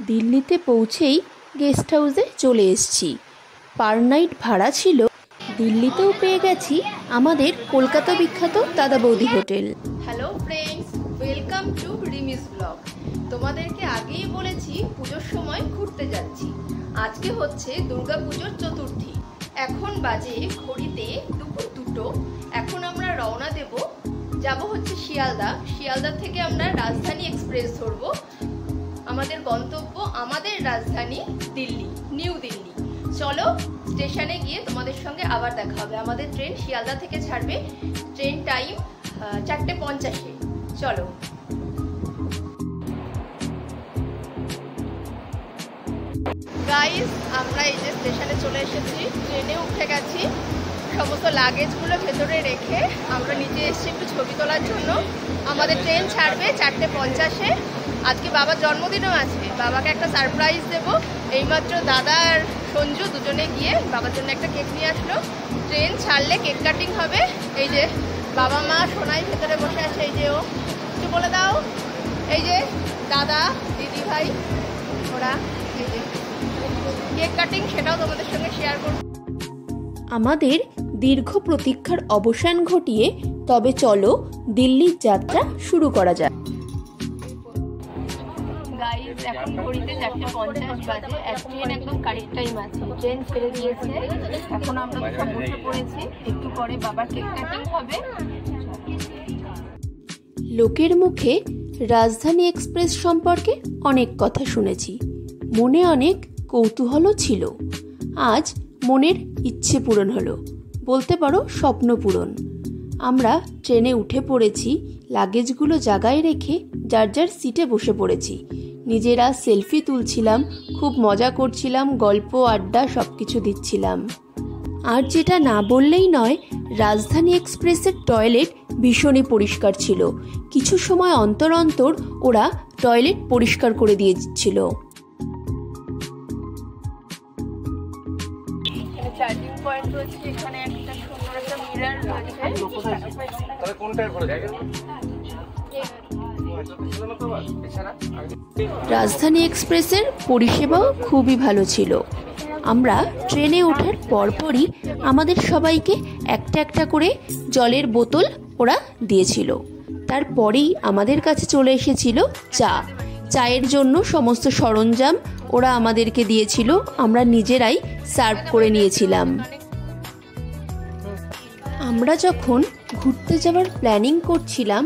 দিল্লিতে পৌঁছেই গেস্ট হাউসে চলে এসেছি। পার নাইট ভাড়া ছিল। দিল্লিতেও পেয়ে গেছি আমাদের কলকাতা বিখ্যাত দাদা বৌদি hotel. Hello friends, welcome to রিমিস blog. তোমাদেরকে আগেই বলেছি পুজোর সময় ঘুরতে যাচ্ছি। আজকে হচ্ছে দুর্গা পুজোর চতুর্থী। এখন বাজে ঘড়িতে দুপুর 2টো। এখন আমরা রওনা দেব, যাব হচ্ছে শিয়ালদা। শিয়ালদা থেকে আমরা রাজধানী এক্সপ্রেস ধরবো। আমাদের গন্তব্য আমাদের রাজধানী দিল্লি, নিউ দিল্লি। চলো স্টেশনে গিয়ে তোমাদের সঙ্গে আবার দেখা হবে। আমাদের ট্রেন শিয়ালদা থেকে ছাড়বে। Train time 4:50। চলো। গাইস, আমরা এই যে স্টেশনে চলে এসেছি, ট্রেনে উঠে গেছি। সমস্ত লাগেজগুলো ভেতরে রেখে আমরা নিচে এসেছি একটু ছবি তোলার জন্য। আমাদের ট্রেন ছাড়বে 4:50। আজকে বাবার জন্মদিনও আছে, বাবাকে একটা সারপ্রাইজ দেব। এইমাত্র দাদা আর সঞ্জু দুজনে গিয়ে বাবার জন্য একটা কেক নিয়ে আসলো। ট্রেন ছাড়লে কেক কাটিং হবে। এই যে বাবা মা সোনাই ভেতরে বসে আছে। এই যে ও কিছু বলে দাও। এই যে দাদা দিদি ভাই, ওরা এই যে কেক কাটিং, সেটাও তোমাদের সঙ্গে শেয়ার করব। আমাদের দীর্ঘ প্রতীক্ষার অবসান ঘটিয়ে তবে চলো দিল্লির যাত্রা শুরু করা যাক। গাইস, এখন ঘড়িতে 4:50 বাজে। ট্রেন একদম কারেক্ট টাইম আছে। ট্রেন ছেড়ে দিয়েছে। এখন আমরা সব বসে পড়েছি। একটু পরে বাবার কেক কাটিং হবে। লোকের মুখে রাজধানী এক্সপ্রেস সম্পর্কে অনেক কথা শুনেছি, মনে অনেক কৌতূহলও ছিল। আজ মনের ইচ্ছে পূরণ হলো, বলতে পারো স্বপ্ন পূরণ। আমরা ট্রেনে উঠে পড়েছি, লাগেজগুলো জায়গায় রেখে যার যার সিটে বসে পড়েছি। নিজেরা সেলফি তুলছিলাম, খুব মজা করছিলাম, গল্প আড্ডা সব কিছু দিচ্ছিলাম। আর যেটা না বললেই নয়, রাজধানী এক্সপ্রেসের টয়লেট ভীষণই পরিষ্কার ছিল। কিছু সময় অন্তর অন্তর ওরা টয়লেট পরিষ্কার করে দিয়ে দিচ্ছিল। চার্জিং পয়েন্ট রয়েছে, এখানে একটা সুন্দর একটা মিরর রয়েছে। রাজধানী এক্সপ্রেসের পরিষেবাও খুবই ভালো ছিল। আমরা ট্রেনে ওঠার পরপরই আমাদের সবাইকে একটা একটা করে জলের বোতল ওরা দিয়েছিল। তারপরেই আমাদের কাছে চলে এসেছিল চায়ের জন্য সমস্ত সরঞ্জাম ওরা আমাদেরকে দিয়েছিল। আমরা নিজেরাই সার্ভ করে নিয়েছিলাম। আমরা যখন ঘুরতে যাওয়ার প্ল্যানিং করছিলাম,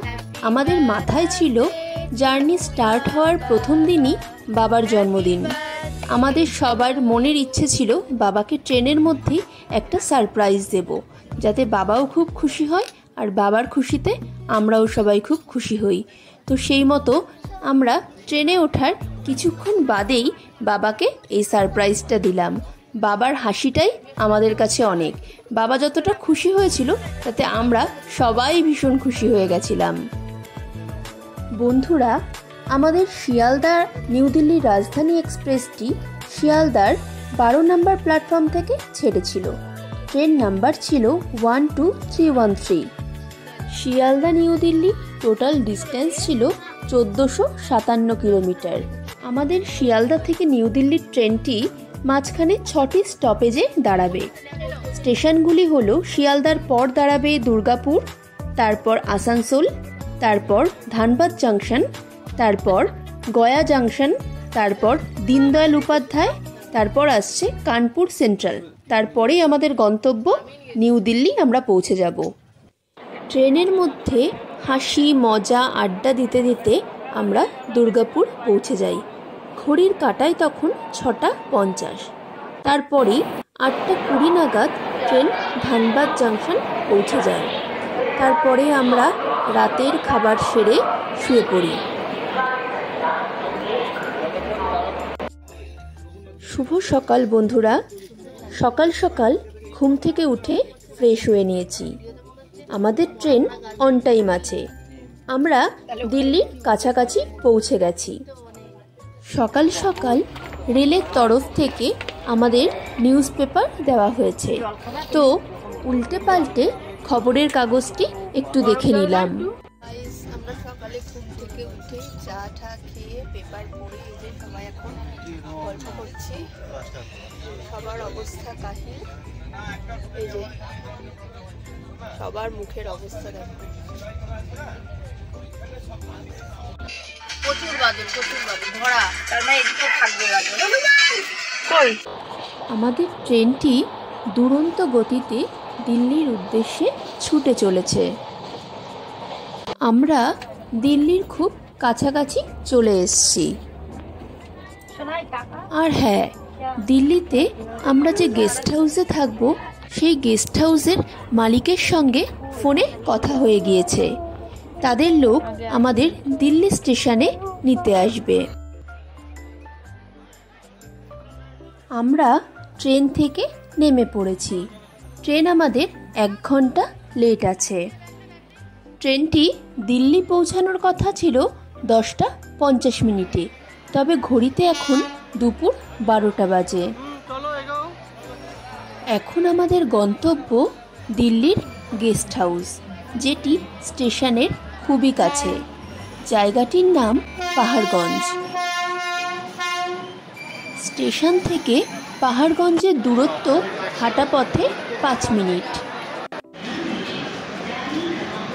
আমাদের মাথায় ছিল জার্নি স্টার্ট হওয়ার প্রথম দিনই বাবার জন্মদিন। আমাদের সবার মনের ইচ্ছে ছিল বাবাকে ট্রেনের মধ্যেই একটা সারপ্রাইজ দেব, যাতে বাবাও খুব খুশি হয় আর বাবার খুশিতে আমরাও সবাই খুব খুশি হই। তো সেই মতো আমরা ট্রেনে ওঠার কিছুক্ষণ বাদেই বাবাকে এই সারপ্রাইজটা দিলাম। বাবার হাসিটাই আমাদের কাছে অনেক। বাবা যতটা খুশি হয়েছিল তাতে আমরা সবাই ভীষণ খুশি হয়ে গেছিলাম। বন্ধুরা, আমাদের শিয়ালদা নিউ দিল্লি রাজধানী এক্সপ্রেসটি শিয়ালদার 12 নম্বর প্ল্যাটফর্ম থেকে ছেড়েছিল। ট্রেন নাম্বার ছিল 12313। Sealdah new Delhi total distance ছিল 1457 কিলোমিটার। আমাদের শিয়ালদা থেকে নিউ দিল্লির ট্রেনটি মাঝখানে 6টি স্টপেজে দাঁড়াবে। স্টেশনগুলি হলো শিয়ালদার পর দাঁড়াবে দুর্গাপুর, তারপর আসানসোল, তারপর ধানবাদ জাংশন, তারপর গয়া জাংশন, তারপর দীনদয়াল উপাধ্যায়, তারপর আসছে কানপুর সেন্ট্রাল। তারপরেই আমাদের গন্তব্য নিউ দিল্লি আমরা পৌঁছে যাব। ট্রেনের মধ্যে হাসি মজা আড্ডা দিতে দিতে আমরা দুর্গাপুর পৌঁছে যাই। ঘড়ির কাঁটায় তখন 6:50। তারপরেই 8:20 নাগাদ ট্রেন ধানবাদ জাংশন পৌঁছে যায়। তারপরে আমরা রাতের খাবার সেরে শুয়ে পড়ি। শুভ সকাল বন্ধুরা। সকাল সকাল ঘুম থেকে উঠে ফ্রেশ হয়ে নিয়েছি। আমাদের ট্রেন অন টাইম আছে। আমরা দিল্লির কাছাকাছি পৌঁছে গেছি। সকাল সকাল রেলের তরফ থেকে আমাদের নিউজ পেপার দেওয়া হয়েছে, তো উল্টে পাল্টে খবরের কাগজটি একটু দেখে নিলাম। আমরা সকালে ঘুম থেকে উঠে চা চা টা খেয়ে পেপার পড়ে এই যে সবাই এখন গল্প করছি। সবার অবস্থা কাহিল, এই যে সবার মুখের অবস্থা দেখো। প্রচুর বাদল ভরা, তার মানে এদিকে থাকবে বাদল। কই আমাদের ট্রেনটি দুরন্ত গতিতে দিল্লির উদ্দেশ্যে ছুটে চলেছে। আমরা দিল্লির খুব কাছাকাছি চলে এসেছি। আর হ্যাঁ, দিল্লিতে আমরা যে গেস্ট হাউসে থাকবো সেই গেস্ট হাউসের মালিকের সঙ্গে ফোনে কথা হয়ে গিয়েছে। তাদের লোক আমাদের দিল্লি স্টেশনে নিতে আসবে। আমরা ট্রেন থেকে নেমে পড়েছি। ট্রেন আমাদের 1 ঘন্টা লেট আছে। ট্রেনটি দিল্লি পৌঁছানোর কথা ছিল 10টা 50 মিনিটে, তবে ঘড়িতে এখন দুপুর 12টা বাজে। এখন আমাদের গন্তব্য দিল্লির গেস্ট হাউস, যেটি স্টেশনের খুবই কাছে। জায়গাটির নাম পাহাড়গঞ্জ। স্টেশন থেকে পাহাড়গঞ্জের দূরত্ব হাঁটা পথে 5 মিনিট।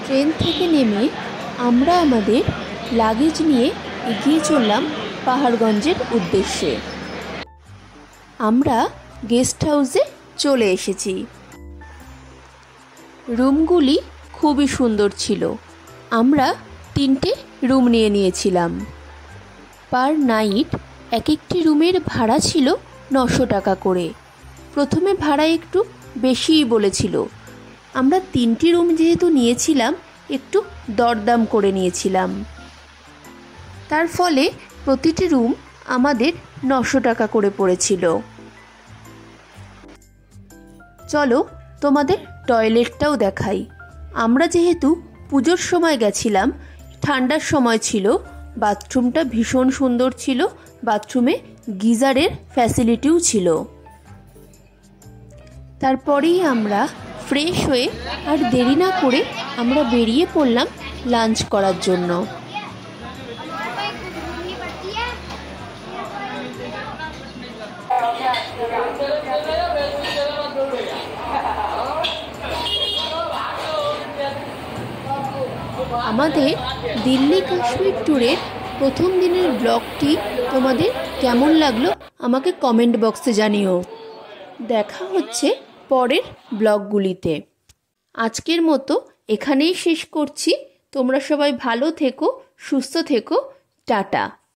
ট্রেন থেকে নেমে আমরা আমাদের লাগেজ নিয়ে এগিয়ে চললাম পাহাড়গঞ্জের উদ্দেশ্যে। আমরা গেস্ট হাউসে চলে এসেছি। রুমগুলি খুবই সুন্দর ছিল। আমরা 3টে রুম নিয়েছিলাম। পার নাইট এক একটি রুমের ভাড়া ছিল 900 টাকা করে। প্রথমে ভাড়া একটু বেশিই বলেছিল। আমরা 3টি রুম যেহেতু নিয়েছিলাম, একটু দরদাম করে নিয়েছিলাম। তার ফলে প্রতিটি রুম আমাদের 900 টাকা করে পড়েছিল। চলো তোমাদের টয়লেটটাও দেখাই। আমরা যেহেতু পুজোর সময় গেছিলাম, ঠান্ডার সময় ছিল, বাথরুমটা ভীষণ সুন্দর ছিল। বাথরুমে গিজারের ফ্যাসিলিটিও ছিল। তারপরেই আমরা ফ্রেশ হয়ে আর দেরি না করে আমরা বেরিয়ে পড়লাম লাঞ্চ করার জন্য। আমাদের দিল্লি কাশ্মীর ট্যুরের প্রথম দিনের ব্লগটি তোমাদের কেমন লাগলো আমাকে কমেন্ট বক্সে জানিও। দেখা হচ্ছে পরের ব্লগগুলিতে। আজকের মতো এখানেই শেষ করছি। তোমরা সবাই ভালো থেকো, সুস্থ থেকো। টাটা।